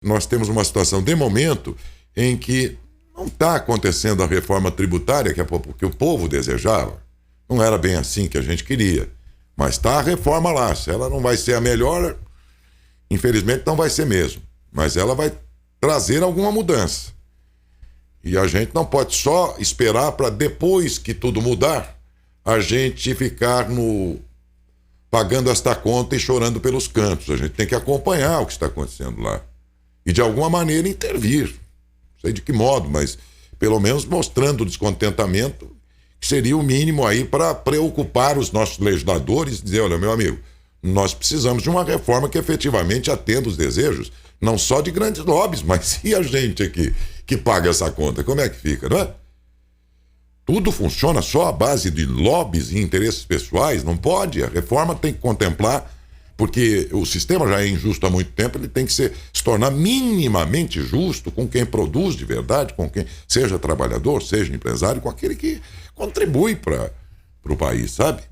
nós temos uma situação, de momento, em que não está acontecendo a reforma tributária que o povo desejava. Não era bem assim que a gente queria. Mas está a reforma lá. Se ela não vai ser a melhor, infelizmente não vai ser mesmo. Mas ela vai trazer alguma mudança. E a gente não pode só esperar para depois que tudo mudar, a gente ficar pagando esta conta e chorando pelos cantos. A gente tem que acompanhar o que está acontecendo lá. E de alguma maneira intervir. Não sei de que modo, mas pelo menos mostrando o descontentamento, que seria o mínimo aí para preocupar os nossos legisladores e dizer, olha, meu amigo, nós precisamos de uma reforma que efetivamente atenda os desejos, não só de grandes lobbies, mas e a gente aqui que paga essa conta? Como é que fica, não é? Tudo funciona só à base de lobbies e interesses pessoais? Não pode. A reforma tem que contemplar, porque o sistema já é injusto há muito tempo, ele tem que se tornar minimamente justo com quem produz de verdade, com quem seja trabalhador, seja empresário, com aquele que contribui para o país, sabe?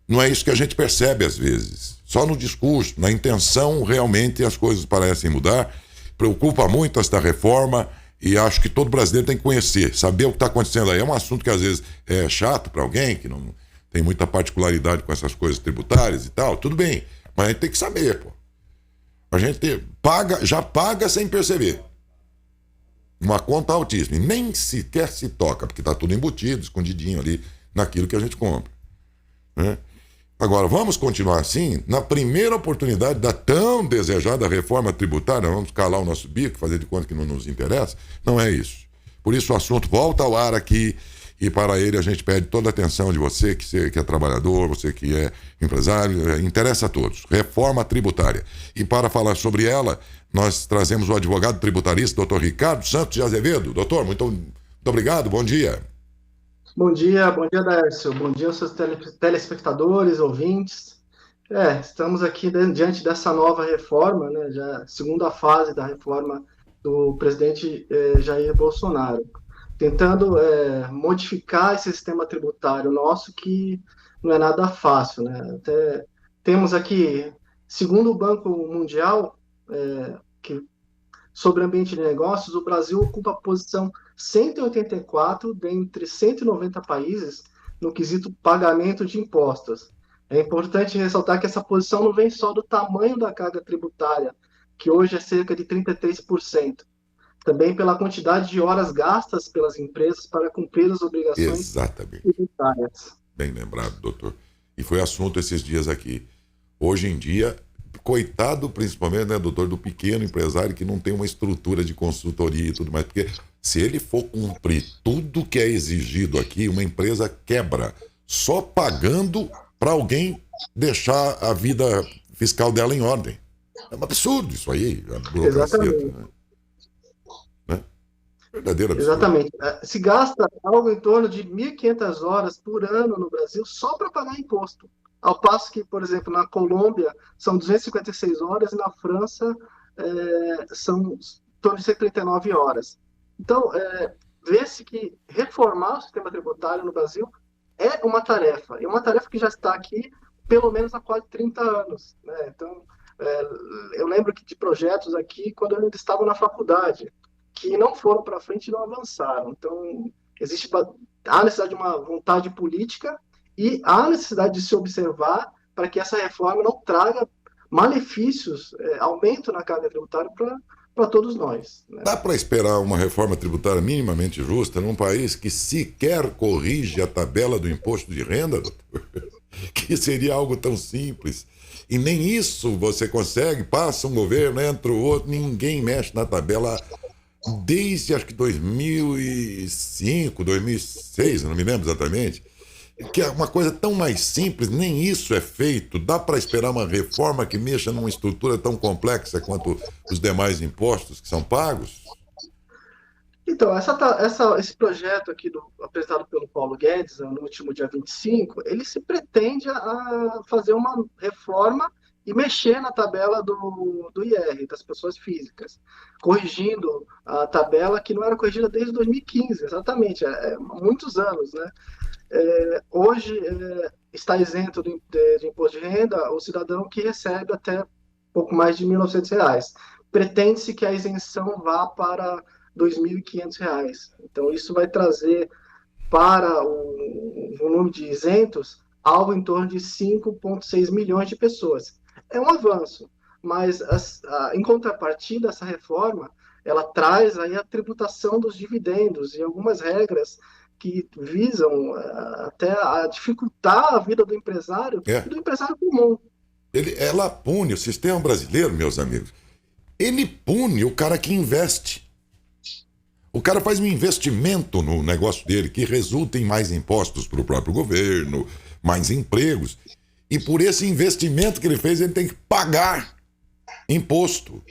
Não é isso que a gente percebe às vezes. Só no discurso, na intenção, realmente as coisas parecem mudar. Preocupa muito esta reforma e acho que todo brasileiro tem que conhecer, saber o que está acontecendo aí. É um assunto que às vezes é chato para alguém que não tem muita particularidade com essas coisas tributárias e tal. Tudo bem, mas a gente tem que saber, pô. A gente já paga sem perceber. Uma conta altíssima. E nem sequer se toca, porque está tudo embutido, escondidinho ali naquilo que a gente compra, né? Agora, vamos continuar assim? Na primeira oportunidade da tão desejada reforma tributária, vamos calar o nosso bico, fazer de conta que não nos interessa? Não é isso. Por isso o assunto volta ao ar aqui e para ele a gente pede toda a atenção de você que é trabalhador, você que é empresário, interessa a todos. Reforma tributária. E para falar sobre ela, nós trazemos o advogado tributarista, doutor Ricardo Santos de Azevedo. Doutor, muito obrigado, bom dia. Bom dia, Dércio. Bom dia aos seus telespectadores, ouvintes. Estamos aqui diante dessa nova reforma, né, já segunda fase da reforma do presidente Jair Bolsonaro, tentando modificar esse sistema tributário nosso, que não é nada fácil, né? Até temos aqui, segundo o Banco Mundial, que sobre ambiente de negócios, o Brasil ocupa a posição 184 dentre 190 países no quesito pagamento de impostos. É importante ressaltar que essa posição não vem só do tamanho da carga tributária, que hoje é cerca de 33%, também pela quantidade de horas gastas pelas empresas para cumprir as obrigações Exatamente. tributárias. Bem lembrado, doutor. E foi assunto esses dias aqui. Hoje em dia, coitado principalmente, né, doutor, do pequeno empresário que não tem uma estrutura de consultoria e tudo mais, porque se ele for cumprir tudo que é exigido aqui, uma empresa quebra só pagando para alguém deixar a vida fiscal dela em ordem. É um absurdo isso aí, a burocracia. Exatamente. Né? Verdadeiro absurdo. Exatamente. Se gasta algo em torno de 1.500 horas por ano no Brasil só para pagar imposto. Ao passo que, por exemplo, na Colômbia são 256 horas e na França são em torno de 139 horas. Então, vê-se que reformar o sistema tributário no Brasil é uma tarefa. E uma tarefa que já está aqui pelo menos há quase 30 anos, né? Então, eu lembro que de projetos aqui quando eu ainda estava na faculdade, que não foram para frente e não avançaram. Então, há necessidade de uma vontade política e há necessidade de se observar para que essa reforma não traga malefícios, aumento na carga tributária para todos nós, né? Dá para esperar uma reforma tributária minimamente justa num país que sequer corrige a tabela do imposto de renda, doutor? Que seria algo tão simples. E nem isso você consegue, passa um governo, entra o outro, ninguém mexe na tabela desde acho que 2005, 2006, não me lembro exatamente, que é uma coisa tão mais simples, nem isso é feito. Dá para esperar uma reforma que mexa numa estrutura tão complexa quanto os demais impostos que são pagos? Então, esse projeto aqui apresentado pelo Paulo Guedes, no último dia 25, ele se pretende a fazer uma reforma e mexer na tabela do IR, das pessoas físicas, corrigindo a tabela que não era corrigida desde 2015, exatamente, muitos anos, né? Hoje está isento de imposto de renda o cidadão que recebe até pouco mais de R$ 1.900. pretende-se que a isenção vá para R$ 2.500. Então, isso vai trazer para o volume de isentos algo em torno de 5,6 milhões de pessoas. É um avanço, mas em contrapartida, essa reforma ela traz aí a tributação dos dividendos e algumas regras que visam até a dificultar a vida do empresário e É. do empresário comum. Ela pune, o sistema brasileiro, meus amigos, ele pune o cara que investe. O cara faz um investimento no negócio dele que resulta em mais impostos para o próprio governo, mais empregos. E por esse investimento que ele fez, ele tem que pagar imposto.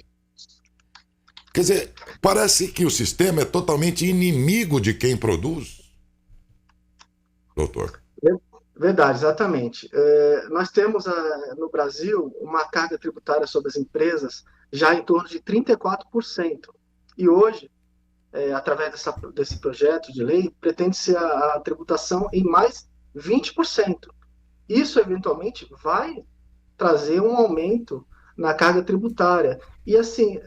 Quer dizer, parece que o sistema é totalmente inimigo de quem produz. Doutor. Verdade, exatamente. Nós temos no Brasil uma carga tributária sobre as empresas já em torno de 34%. E hoje, através desse projeto de lei, pretende-se a tributação em mais 20%. Isso, eventualmente, vai trazer um aumento na carga tributária. E, assim,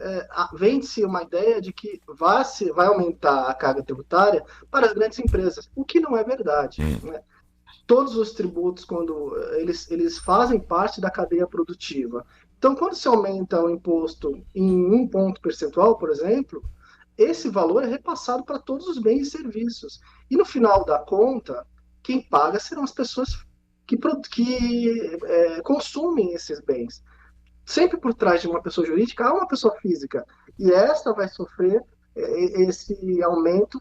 vende-se uma ideia de que vai aumentar a carga tributária para as grandes empresas, o que não é verdade, né? Todos os tributos, quando eles fazem parte da cadeia produtiva. Então, quando se aumenta o imposto em 1 ponto percentual, por exemplo, esse valor é repassado para todos os bens e serviços. E no final da conta, quem paga serão as pessoas que consumem esses bens. Sempre por trás de uma pessoa jurídica há uma pessoa física. E esta vai sofrer esse aumento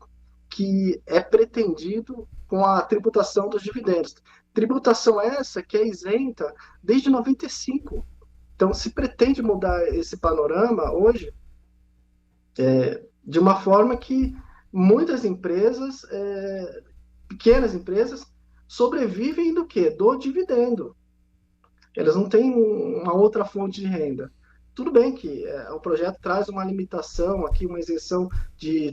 que é pretendido com a tributação dos dividendos. Tributação essa que é isenta desde 95. Então, se pretende mudar esse panorama hoje, de uma forma que muitas empresas, pequenas empresas, sobrevivem do quê? Do dividendo. Elas não têm uma outra fonte de renda. Tudo bem que o projeto traz uma limitação aqui, uma isenção de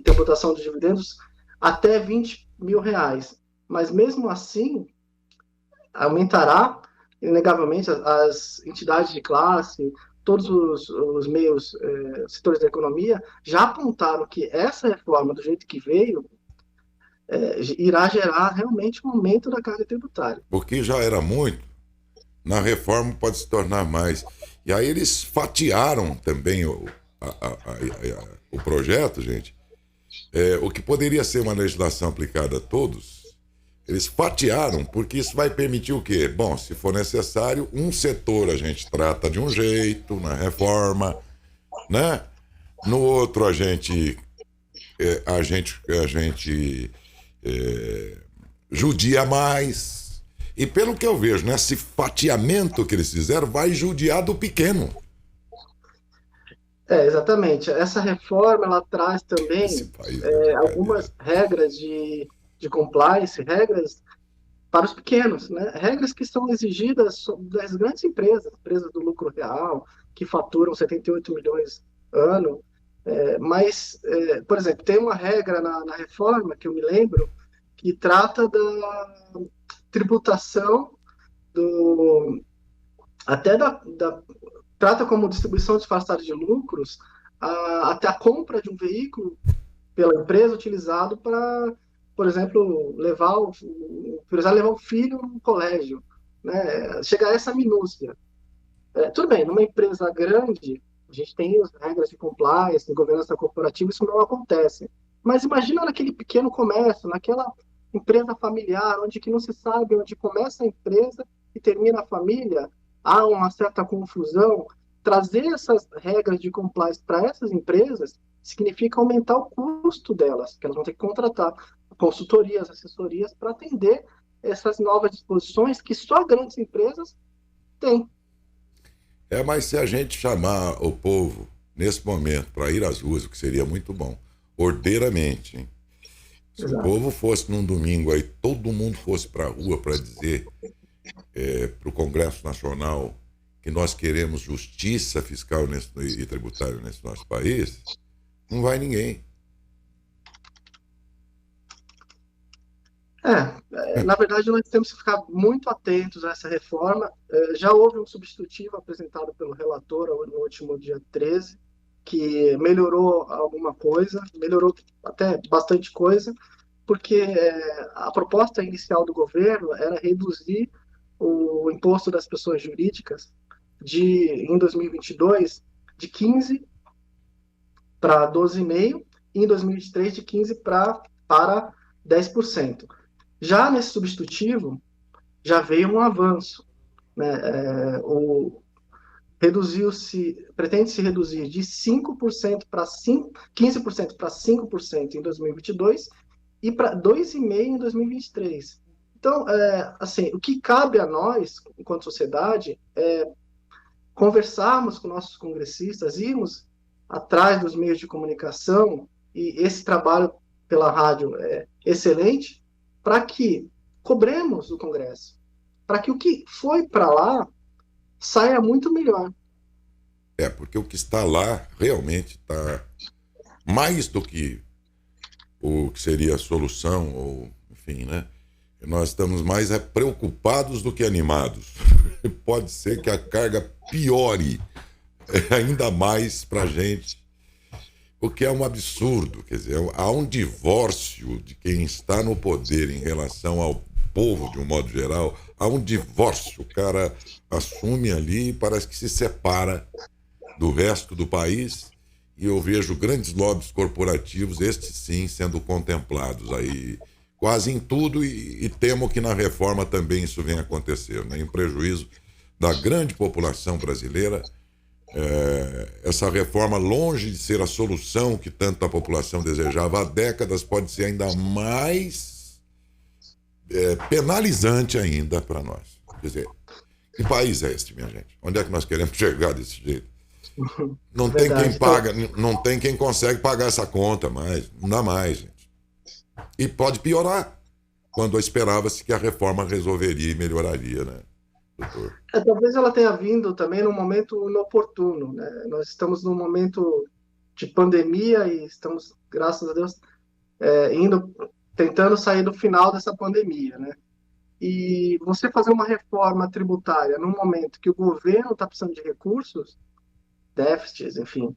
tributação de dividendos até R$ 20.000, mas mesmo assim aumentará inegavelmente as entidades de classe, todos os meios, setores da economia já apontaram que essa reforma, do jeito que veio, irá gerar realmente um aumento da carga tributária. Porque já era muito, na reforma pode se tornar mais. E aí eles fatiaram também o projeto, gente. O que poderia ser uma legislação aplicada a todos, eles fatiaram, porque isso vai permitir o quê? Bom, se for necessário, um setor a gente trata de um jeito, na reforma, né? No outro a gente judia mais. E pelo que eu vejo, né, esse fatiamento que eles fizeram vai judiar do pequeno. Exatamente. Essa reforma ela traz também País, algumas regras de compliance, regras para os pequenos, né? Regras que são exigidas das grandes empresas do lucro real, que faturam 78 milhões ano. Por exemplo, tem uma regra na reforma, que eu me lembro, que trata da tributação trata como distribuição disfarçada de lucros até a compra de um veículo pela empresa utilizado para, por exemplo, levar o filho no colégio, né? Chegar a essa minúcia. Tudo bem, numa empresa grande, a gente tem as regras de compliance, de governança corporativa, isso não acontece. Mas imagina naquele pequeno comércio, naquela empresa familiar, onde que não se sabe onde começa a empresa e termina a família, há uma certa confusão. Trazer essas regras de compliance para essas empresas significa aumentar o custo delas, que elas vão ter que contratar consultorias, assessorias para atender essas novas disposições que só grandes empresas têm. Mas se a gente chamar o povo, nesse momento, para ir às ruas, o que seria muito bom, ordeiramente, hein? Se Exato. O povo fosse num domingo aí, todo mundo fosse para a rua para dizer para o Congresso Nacional que nós queremos justiça fiscal e tributária nesse nosso país, não vai ninguém. Na verdade, nós temos que ficar muito atentos a essa reforma. Já houve um substitutivo apresentado pelo relator no último dia 13, que melhorou alguma coisa, melhorou até bastante coisa, porque a proposta inicial do governo era reduzir o imposto das pessoas jurídicas em 2022 de 15 para 12,5% e em 2023 de 15 para 10%. Já nesse substitutivo, já veio um avanço, né? Pretende-se reduzir de 5% para 15% para 5% em 2022 e para 2,5% em 2023. Então, assim, o que cabe a nós, enquanto sociedade, é conversarmos com nossos congressistas, irmos atrás dos meios de comunicação, e esse trabalho pela rádio é excelente, para que cobremos o Congresso, para que o que foi para lá saia muito melhor. Porque o que está lá realmente está mais do que o que seria a solução, ou enfim, né? Nós estamos mais preocupados do que animados. Pode ser que a carga piore ainda mais para a gente, o que é um absurdo. Quer dizer, há um divórcio de quem está no poder em relação ao povo, de um modo geral. Há um divórcio. O cara assume ali e parece que se separa do resto do país, e eu vejo grandes lobbies corporativos, estes sim, sendo contemplados aí quase em tudo, e temo que na reforma também isso venha acontecer, né? Em prejuízo da grande população brasileira. Essa reforma, longe de ser a solução que tanta população desejava há décadas, pode ser ainda mais penalizante ainda para nós. Quer dizer, que país é este, minha gente? Onde é que nós queremos chegar desse jeito? Não tem quem paga, não tem quem consegue pagar essa conta mais, não dá mais, gente. E pode piorar, quando esperava-se que a reforma resolveria e melhoraria, né, doutor? Talvez ela tenha vindo também num momento inoportuno, né? Nós estamos num momento de pandemia e estamos, graças a Deus, tentando sair do final dessa pandemia, né? E você fazer uma reforma tributária num momento que o governo está precisando de recursos, déficits, enfim,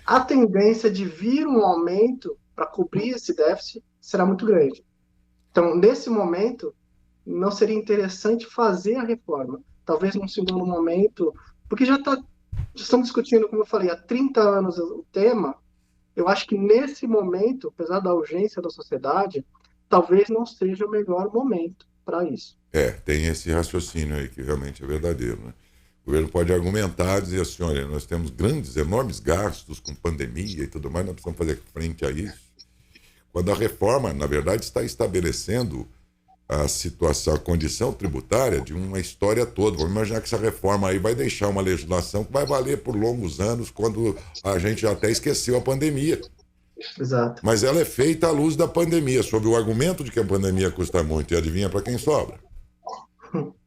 a tendência de vir um aumento para cobrir esse déficit será muito grande. Então, nesse momento, não seria interessante fazer a reforma. Talvez num segundo momento, porque já estamos discutindo, como eu falei, há 30 anos o tema. Eu acho que nesse momento, apesar da urgência da sociedade, talvez não seja o melhor momento para isso. Tem esse raciocínio aí que realmente é verdadeiro, né? O governo pode argumentar, dizer assim, olha, nós temos enormes gastos com pandemia e tudo mais, nós precisamos fazer frente a isso. Quando a reforma, na verdade, está estabelecendo a situação, a condição tributária de uma história toda. Vamos imaginar que essa reforma aí vai deixar uma legislação que vai valer por longos anos, quando a gente já até esqueceu a pandemia. Exato. Mas ela é feita à luz da pandemia, sob o argumento de que a pandemia custa muito, e adivinha para quem sobra?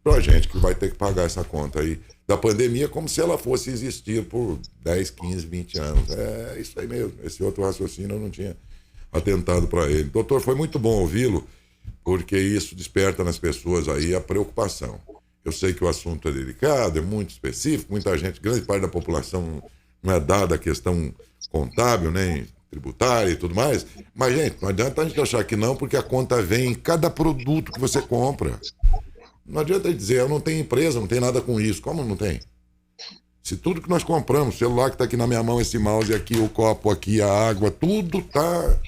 Para a gente que vai ter que pagar essa conta aí da pandemia, como se ela fosse existir por 10, 15, 20 anos. É isso aí mesmo. Esse outro raciocínio eu não tinha atentado para ele. Doutor, foi muito bom ouvi-lo, porque isso desperta nas pessoas aí a preocupação. Eu sei que o assunto é delicado, é muito específico, muita gente, grande parte da população não é dada a questão contábil, nem tributária e tudo mais, mas, gente, não adianta a gente achar que não, porque a conta vem em cada produto que você compra. Não adianta dizer, eu não tenho empresa, não tem nada com isso. Como não tem? Se tudo que nós compramos, o celular que está aqui na minha mão, esse mouse aqui, o copo aqui, a água, tudo tá...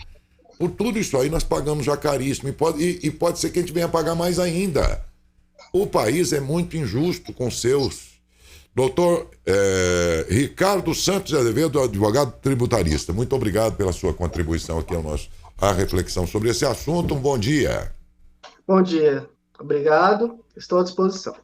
Por tudo isso aí nós pagamos já caríssimo. E pode ser que a gente venha pagar mais ainda. O país é muito injusto com seus. Doutor Ricardo Santos de Azevedo, advogado tributarista, muito obrigado pela sua contribuição aqui à reflexão sobre esse assunto. Um bom dia. Bom dia. Obrigado. Estou à disposição.